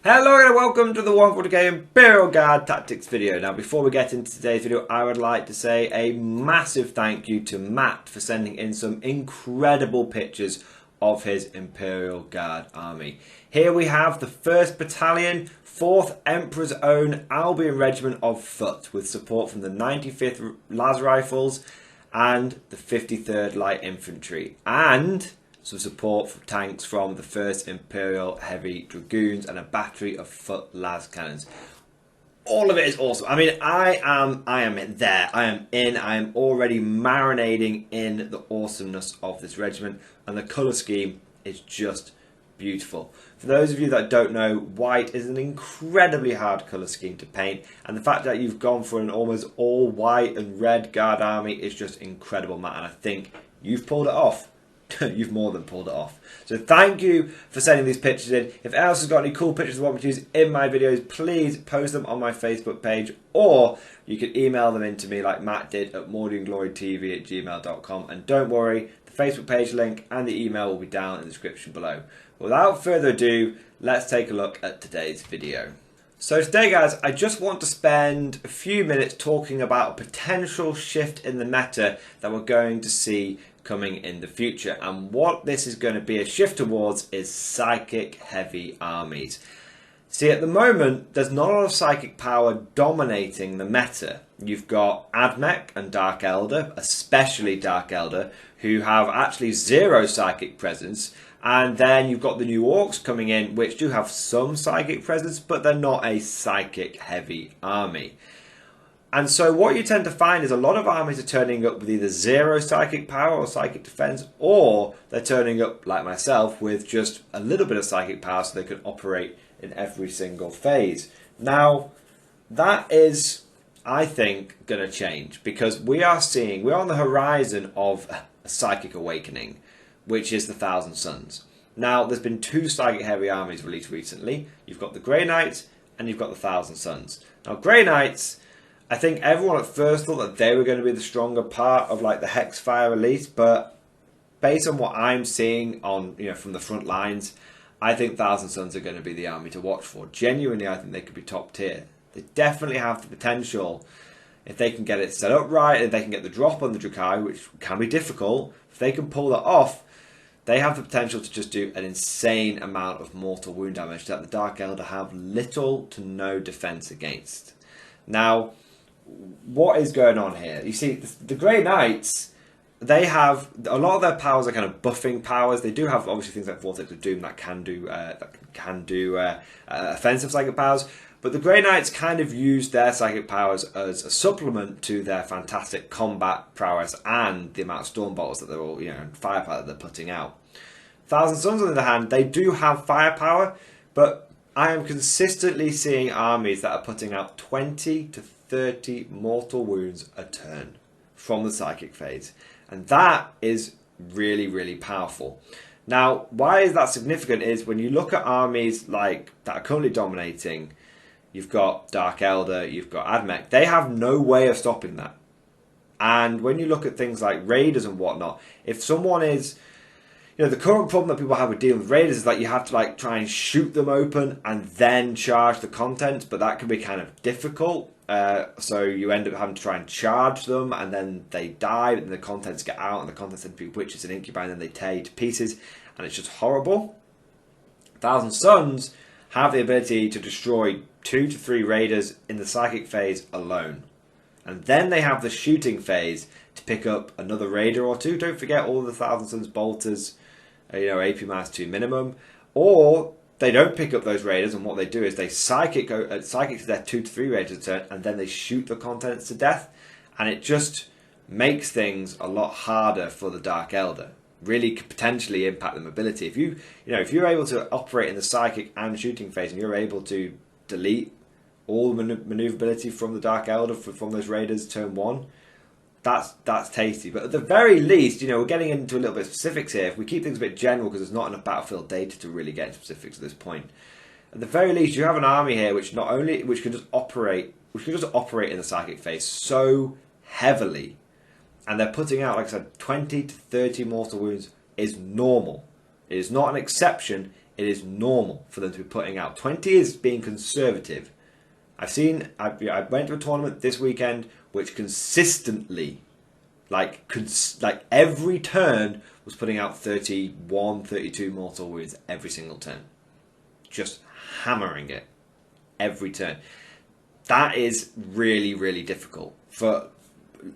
Hello and welcome to the 140k Imperial Guard Tactics video. Now before we get into today's video, I would like to say a massive thank you to Matt for sending in some incredible pictures of his Imperial Guard army. Here we have the 1st Battalion, 4th Emperor's Own Albion Regiment of Foot with support from the 95th Las Rifles and the 53rd Light Infantry, and some support for tanks from the 1st Imperial Heavy Dragoons and a battery of foot las cannons. All of it is awesome. I mean, I am there. I am in. I am already marinating in the awesomeness of this regiment, and the colour scheme is just beautiful. For those of you that don't know, white is an incredibly hard colour scheme to paint, and the fact that you've gone for an almost all white and red Guard army is just incredible, Matt, and I think you've pulled it off. You've more than pulled it off. So thank you for sending these pictures in. If else has got any cool pictures you want me to use in my videos, please post them on my Facebook page, or you can email them in to me like Matt did at mordianglorytv@gmail.com. And don't worry, the Facebook page link and the email will be down in the description below. Without further ado, let's take a look at today's video. So today, guys, I just want to spend a few minutes talking about a potential shift in the meta that we're going to see coming in the future, and what this is going to be a shift towards is psychic heavy armies. See, at the moment there's not a lot of psychic power dominating the meta. You've got Admech and Dark Elder, especially Dark Elder, who have actually 0 psychic presence, and then you've got the new orcs coming in which do have some psychic presence, but they're not a psychic heavy army. And so what you tend to find is a lot of armies are turning up with either 0 psychic power or psychic defense, or they're turning up, like myself, with just a little bit of psychic power so they can operate in every single phase. Now, that is, I think, going to change, because we're on the horizon of a psychic awakening, which is the Thousand Suns. Now, there's been 2 psychic heavy armies released recently. You've got the Grey Knights and you've got the Thousand Suns. Now, Grey Knights, I think everyone at first thought that they were going to be the stronger part of like the Hexfire release, but based on what I'm seeing on from the front lines, I think Thousand Suns are going to be the army to watch for. Genuinely, I think they could be top tier. They definitely have the potential, if they can get it set up right, if they can get the drop on the Drakai, which can be difficult. If they can pull that off, they have the potential to just do an insane amount of mortal wound damage that the Dark Elder have little to no defense against. Now, what is going on here? You see, the Grey Knights, they have a lot of their powers are kind of buffing powers. They do have obviously things like Vortex of Doom that can do offensive psychic powers, but the Grey Knights kind of use their psychic powers as a supplement to their fantastic combat prowess and the amount of storm bolts that they're all firepower that they're putting out. Thousand Suns, on the other hand, they do have firepower, but I am consistently seeing armies that are putting out 20 to 30 mortal wounds a turn from the psychic phase, and that is really, really powerful. Now, why is that significant is when you look at armies like that are currently dominating, you've got Dark Elder, you've got Admech, they have no way of stopping that. And when you look at things like Raiders and whatnot, if someone is the current problem that people have with dealing with Raiders is that you have to try and shoot them open and then charge the contents, but that can be kind of difficult. So you end up having to try and charge them, and then they die, and the contents get out, and the contents tend to be witches and incubi, and then they tear you to pieces, and it's just horrible. Thousand Suns have the ability to destroy 2 to 3 raiders in the psychic phase alone, and then they have the shooting phase to pick up another raider or 2. Don't forget all of the Thousand Suns bolters, AP minus 2 minimum, or they don't pick up those raiders, and what they do is they psychic to their 2 to 3 raiders a turn, and then they shoot the contents to death, and it just makes things a lot harder for the Dark Elder. Really could potentially impact the mobility. If you're able to operate in the psychic and shooting phase, and you're able to delete all maneuverability from the Dark Elder from those raiders turn 1, that's tasty. But at the very least, we're getting into a little bit of specifics here. If we keep things a bit general, because there's not enough battlefield data to really get into specifics at this point. At the very least, you have an army here which can just operate in the psychic phase so heavily, and they're putting out, like I said, 20 to 30 mortal wounds is normal. It is not an exception. It is normal for them to be putting out. 20 is being conservative. I went to a tournament this weekend which consistently, like every turn, was putting out 31, 32 mortal wounds every single turn. Just hammering it every turn. That is really, really difficult for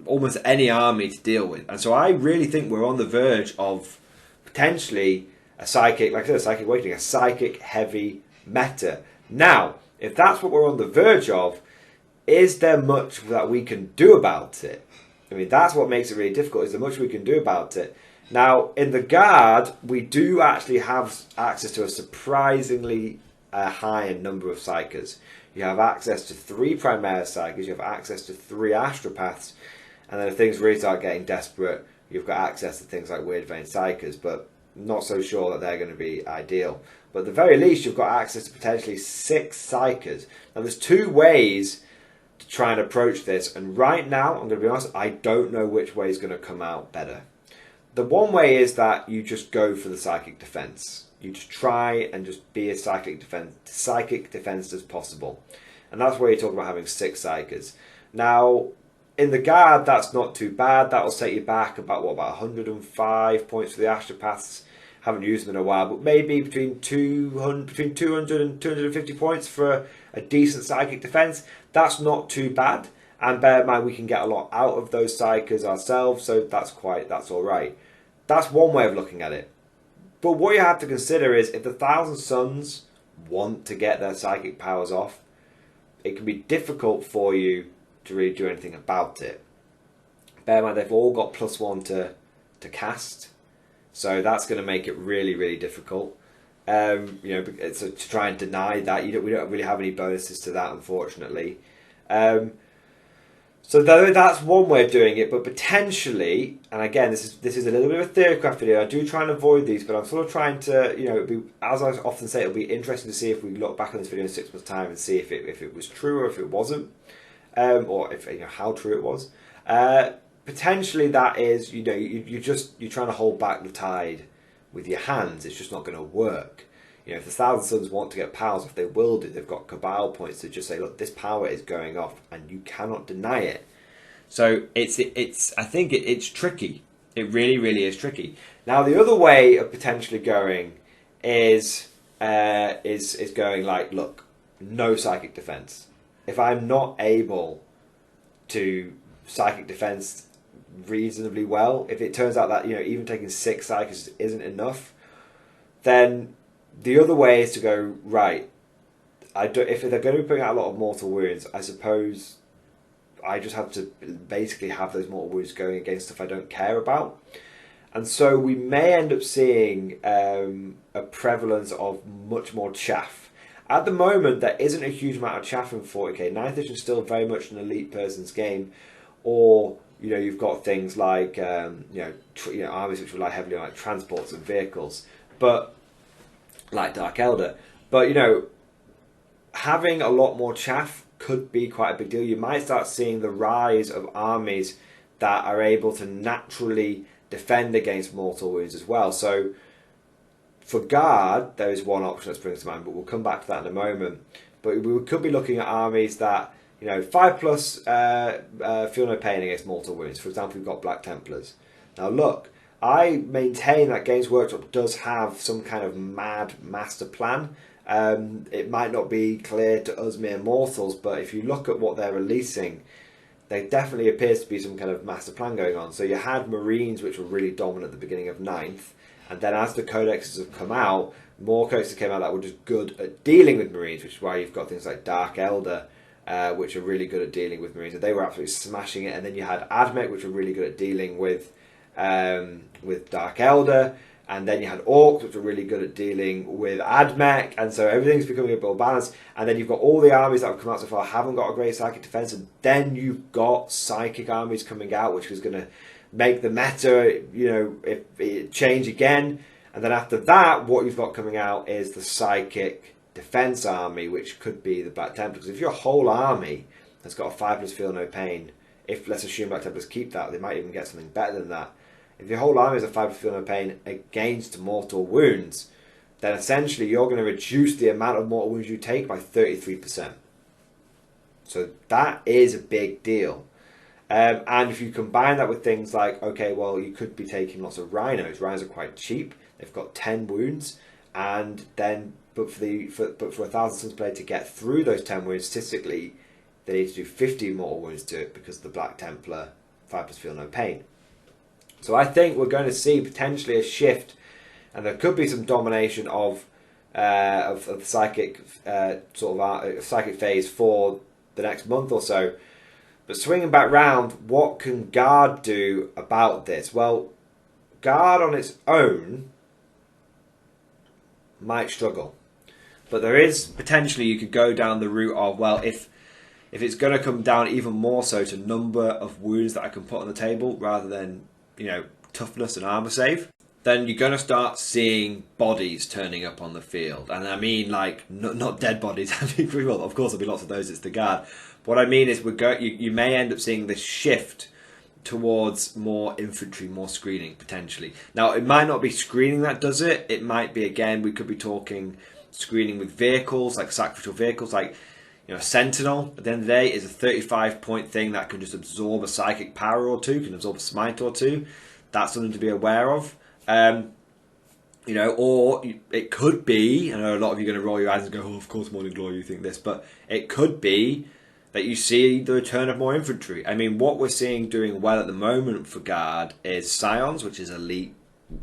almost any army to deal with. And so I really think we're on the verge of potentially a psychic, like I said, a psychic awakening, a psychic heavy meta. Now, if that's what we're on the verge of, is there much that we can do about it? I mean, that's what makes it really difficult, is there much we can do about it? Now, in the Guard, we do actually have access to a surprisingly high number of Psykers. You have access to 3 Primaris Psykers, you have access to 3 Astropaths, and then if things really start getting desperate, you've got access to things like Weird Vein Psykers, but not so sure that they're going to be ideal. But at the very least, you've got access to potentially 6 Psykers. Now, there's 2 ways to try and approach this, and right now, I'm going to be honest, I don't know which way is going to come out better. The one way is that you just go for the Psychic Defense. You just try and just be as psychic defense as possible. And that's where you talk about having 6 Psykers. Now, in the Guard, that's not too bad. That'll set you back about 105 points for the Astropaths. Haven't used them in a while, but maybe between 200 and 250 points for a decent psychic defense. That's not too bad. And bear in mind, we can get a lot out of those Psykers ourselves, so that's all right. That's one way of looking at it. But what you have to consider is, if the Thousand Suns want to get their psychic powers off, it can be difficult for you to really do anything about it. Bear in mind, they've all got +1 to cast, so that's going to make it really, really difficult. So to try and deny that, we don't really have any bonuses to that, unfortunately. So that's one way of doing it, but potentially, and again, this is a little bit of a theorycraft video. I do try and avoid these, but I'm sort of trying to, as I often say, it'll be interesting to see if we look back on this video in 6 months' time and see if it was true or if it wasn't, or if how true it was. Potentially, that is, you're trying to hold back the tide with your hands. It's just not going to work. If the Thousand Suns want to get powers off, they will do. They've got Cabal points to just say, look, this power is going off, and you cannot deny it. So I think it's tricky. It really, really is tricky. Now, the other way of potentially going is going like, look, no psychic defense. If I'm not able to psychic defense reasonably well, if it turns out that even taking 6 Psykers isn't enough, then the other way is to go, right, if they're going to be putting out a lot of mortal wounds, I suppose I just have to basically have those mortal wounds going against stuff I don't care about. And so we may end up seeing a prevalence of much more chaff. At the moment, there isn't a huge amount of chaff in 40k. 9th edition is still very much an elite person's game. Or, you've got things like, armies which rely heavily on transports and vehicles. But like Dark Elder. But, having a lot more chaff could be quite a big deal. You might start seeing the rise of armies that are able to naturally defend against mortal wounds as well. So, for Guard, there is one option that springs to mind, but we'll come back to that in a moment. But we could be looking at armies that, 5+ feel no pain against mortal wounds. For example, we've got Black Templars. Now, look, I maintain that Games Workshop does have some kind of mad master plan. It might not be clear to us mere mortals, but if you look at what they're releasing, there definitely appears to be some kind of master plan going on. So you had Marines, which were really dominant at the beginning of 9th, and then as the codexes have come out, more codexes came out that were just good at dealing with Marines, which is why you've got things like Dark Elder, which are really good at dealing with Marines, and they were absolutely smashing it. And then you had Admech, which were really good at dealing with Dark Elder, and then you had Orcs, which were really good at dealing with Admech, and so everything's becoming a bit more balanced. And then you've got all the armies that have come out so far haven't got a great psychic defense, and then you've got psychic armies coming out, which is going to make the meta, if it change again. And then after that, what you've got coming out is the psychic defense army, which could be the Black Templars. If your whole army has got a 5+ feel no pain, if let's assume Black Templars keep that, they might even get something better than that. If your whole army is a 5+ feel no pain against mortal wounds, then essentially you're going to reduce the amount of mortal wounds you take by 33%. So that is a big deal. And if you combine that with things like, okay, well, you could be taking lots of rhinos. Rhinos are quite cheap. They've got 10 wounds, and then but for 1,000 Suns player to get through those 10 wounds, statistically, they need to do 50 mortal wounds to it because of the Black Templar 5+ feel no pain. So I think we're going to see potentially a shift, and there could be some domination of the psychic psychic phase for the next month or so. But swinging back round, what can Guard do about this? Well, Guard on its own might struggle, but there is potentially you could go down the route of, well, if it's going to come down even more so to number of wounds that I can put on the table rather than, you know, toughness and armor save, then you're going to start seeing bodies turning up on the field. And I mean, like, not dead bodies. Well, of course there'll be lots of those, it's the Guard. What I mean is you may end up seeing this shift towards more infantry, more screening, potentially. Now, it might not be screening that does it. It might be, again, we could be talking screening with vehicles, like sacrificial vehicles, like, you know, a Sentinel, at the end of the day, is a 35-point thing that can just absorb a psychic power or two, can absorb a smite or two. That's something to be aware of. You know, or it could be, I know a lot of you are going to roll your eyes and go, oh, of course, Morning Glory, you think this, but it could be that you see the return of more infantry. I mean, what we're seeing doing well at the moment for Guard is Scions, which is elite,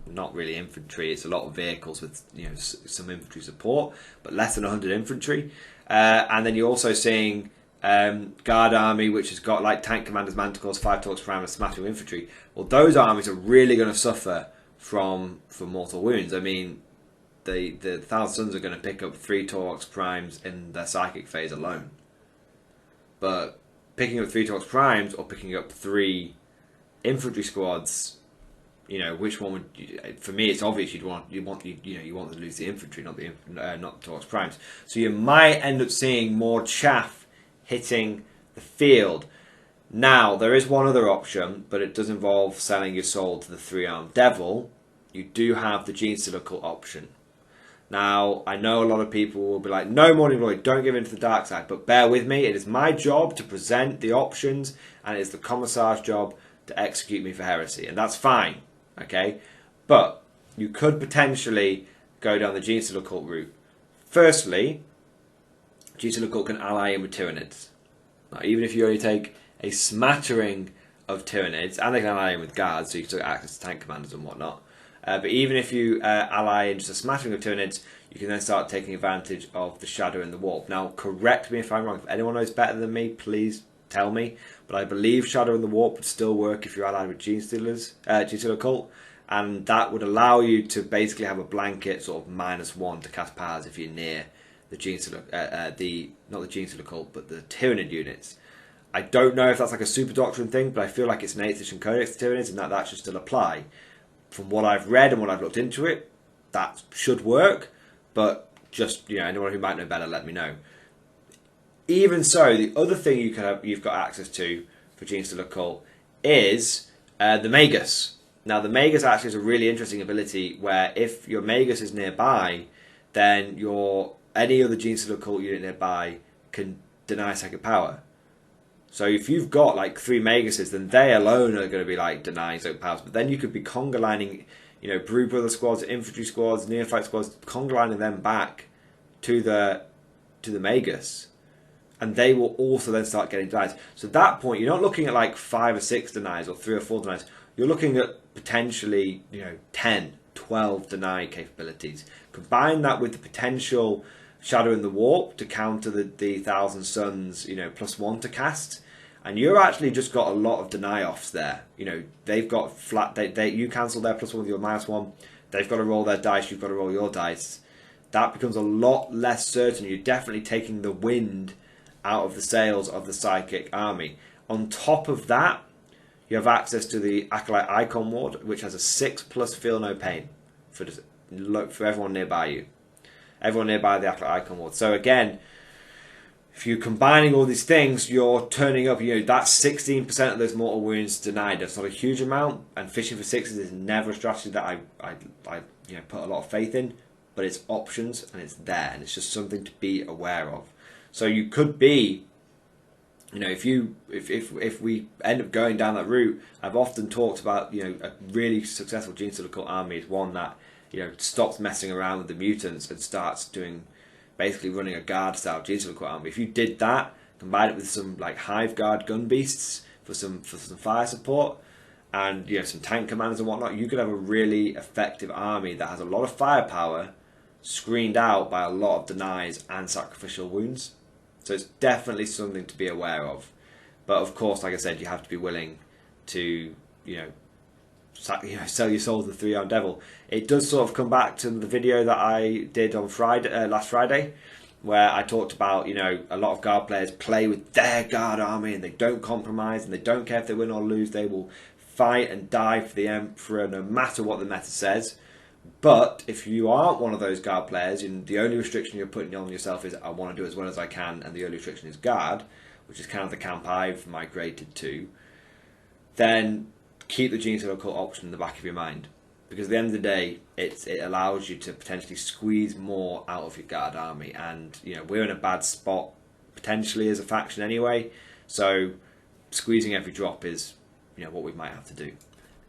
not really infantry. It's a lot of vehicles with, you know, some infantry support, but less than 100 infantry. And then you're also seeing Guard army, which has got like tank commanders, manticores, 5 torques per round, and smattering infantry. Well, those armies are really going to suffer from mortal wounds. I mean, the 1,000 Suns are going to pick up 3 torques primes in their psychic phase alone. But picking up 3 torques primes or picking up 3 infantry squads, you know, which one would you, for me it's obvious you want to lose the infantry, not the torques primes. So you might end up seeing more chaff hitting the field. Now there is one other option, but it does involve selling your soul to the 3-armed devil. You do have the Genestealer Cult option. Now, I know a lot of people will be like, no, Morning Glory, don't give in to the dark side. But bear with me, it is my job to present the options, and it is the Commissar's job to execute me for heresy. And that's fine, okay? But you could potentially go down the Genestealer Cult route. Firstly, Genestealer Cult can ally in with Tyranids. Now, even if you only take a smattering of Tyranids, and they can ally in with Guards, so you can still get access to tank commanders and whatnot. But even if you ally in just a smattering of Tyranids, you can then start taking advantage of the Shadow and the Warp. Now, correct me if I'm wrong. If anyone knows better than me, please tell me. But I believe Shadow and the Warp would still work if you're allied with Genestealer Cult. And that would allow you to basically have a blanket sort of -1 to cast powers if you're near the Genestealer, not the Genestealer Cult, but the Tyranid units. I don't know if that's like a Super Doctrine thing, but I feel like it's an 8th edition Codex to Tyranids, and that should still apply. From what I've read and what I've looked into it, that should work. But just, you know, anyone who might know better, let me know. Even so, the other thing you've got access to for Genestealer Cult is the Magus. Now, the Magus actually is a really interesting ability where if your Magus is nearby, then any other Genestealer Cult unit nearby can deny second power. So if you've got like 3 Maguses, then they alone are going to be like denying second powers. But then you could be conga lining, you know, Brood Brother squads, infantry squads, neophyte squads, conga lining them back to the Magus, and they will also then start getting denies. So at that point, you're not looking at like 5 or 6 denies or 3 or 4 denies. You're looking at potentially, you know, 10, 12 deny capabilities. Combine that with the potential Shadow in the Warp to counter the 1,000 Suns, you know, +1 to cast, and you've actually just got a lot of deny offs there. You know, they've got flat. You cancel their +1 with your -1. They've got to roll their dice. You've got to roll your dice. That becomes a lot less certain. You're definitely taking the wind out of the sails of the psychic army. On top of that, you have access to the Acolyte Icon Ward, which has a 6+ feel no pain for everyone nearby you. Everyone nearby the Acolyte Icon Ward. So again, if you're combining all these things, you're turning up, you know, that's 16% of those mortal wounds denied. That's not a huge amount, and fishing for 6s is never a strategy that I put a lot of faith in. but it's options and it's there, and it's just something to be aware of. So you could be, you know, if we end up going down that route, I've often talked about, you know, a really successful Genestealer Cult army is one that, you know, stops messing around with the mutants and starts doing, basically running a guard style Genestealer Cult army. If you did that, combine it with some like Hive Guard gun beasts for some fire support, and, you know, some tank commanders and whatnot, you could have a really effective army that has a lot of firepower, screened out by a lot of denies and sacrificial wounds. So it's definitely something to be aware of. But of course, like I said, you have to be willing to, you know, sell your soul to the three-armed devil. It does sort of come back to the video that I did on Friday, last Friday, where I talked about, you know, a lot of guard players play with their guard army and they don't compromise and they don't care if they win or lose. They will fight and die for the Emperor no matter what the meta says. But if you aren't one of those guard players, and the only restriction you're putting on yourself is I want to do as well as I can, and the only restriction is guard, which is kind of the camp I've migrated to, then keep the Genestealer Cult option in the back of your mind. Because at the end of the day, it allows you to potentially squeeze more out of your guard army. And, you know, we're in a bad spot potentially as a faction anyway. So squeezing every drop is, you know, what we might have to do.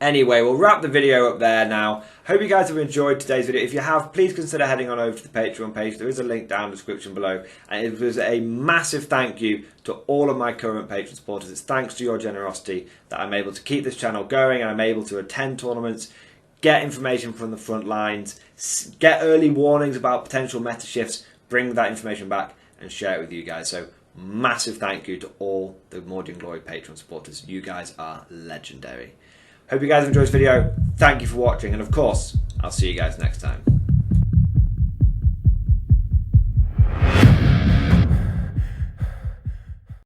Anyway, we'll wrap the video up there now. Hope you guys have enjoyed today's video. If you have, please consider heading on over to the Patreon page. There is a link down in the description below. And it was a massive thank you to all of my current patron supporters. It's thanks to your generosity that I'm able to keep this channel going, and I'm able to attend tournaments, get information from the front lines, get early warnings about potential meta shifts, bring that information back and share it with you guys. So massive thank you to all the Mordian Glory Patreon supporters. You guys are legendary. Hope you guys enjoyed this video. Thank you for watching, and of course, I'll see you guys next time.